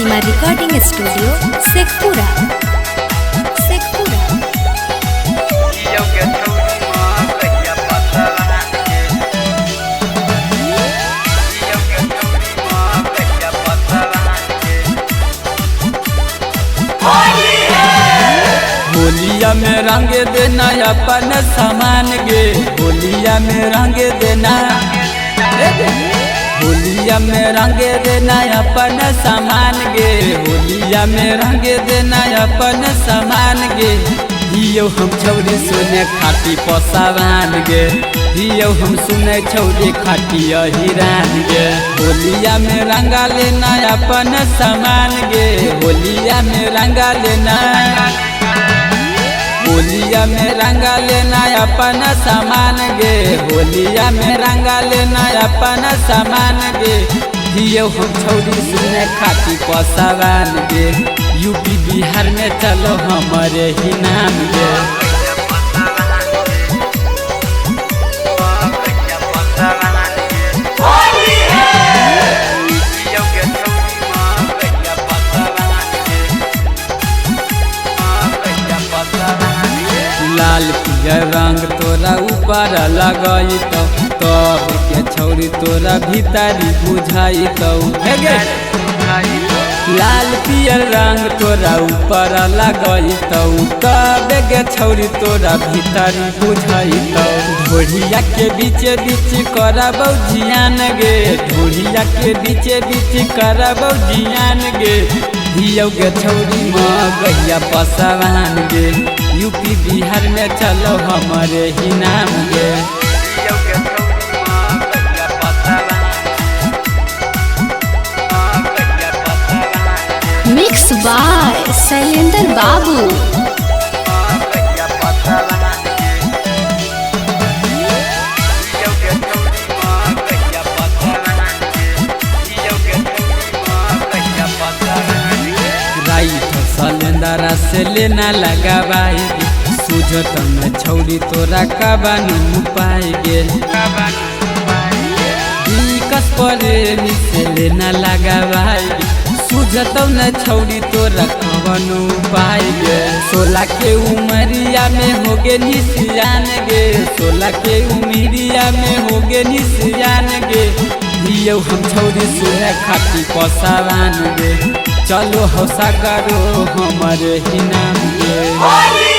प्रतिमा recording studio Sheikhpura. होलिया में रंग देना अपन सामान गे, होलिया में रंग देना, होलिया में रंग देना अपन सामान गे, होलिया में रंग देना अपन सामान गे। हियो हम छौरी सुने खाटी पसावान गे, हियो हम सुने छौरी खाटी हिरान गे। होलिया में रंगा लेना अपन सामान गे, होलिया में रंगा लेना, होलिया में रंगा लेना अपन सामान गे, होलिया में रंगा लेना अपन सामान गे। हियो हम छौरी सुने खाती पसावान गे, यूपी बिहार में चलो हमारे ही नाम गे। लाल पियर रंग तोरा ऊपर लगाई तब के छौरी तोरा भीतरी बुझाई लाल पियर रंग तोरा ऊपर लगाई तब के छौरी तोरा भीतरी बुझाई। ढोलिया के बीचे बीच करबौ जियान गे, ढोलिया के बीचे बीच करबौ जियान गे। हियो गे छौरी गैया पसावान गे, यूपी बिहार में चलो हमारे ही नाम गे। मिक्स बाय शैलेंद्र बाबू। सलेंदरा से लेना लगावाई, सुझत में छौरी तोरा कबानू पाई गेल। विकस प्रेमी से लेना लगावाई, सुझत न छौरी तोरा कबानू पाई गेल। 16 के उमरिया में होगे निसियान गे, 16 के उमरिया में होगे निसियान गे। हियो हम छौरी सुने खाती पसावान गे, चलो हौसा करो हमारे ही नाम गे।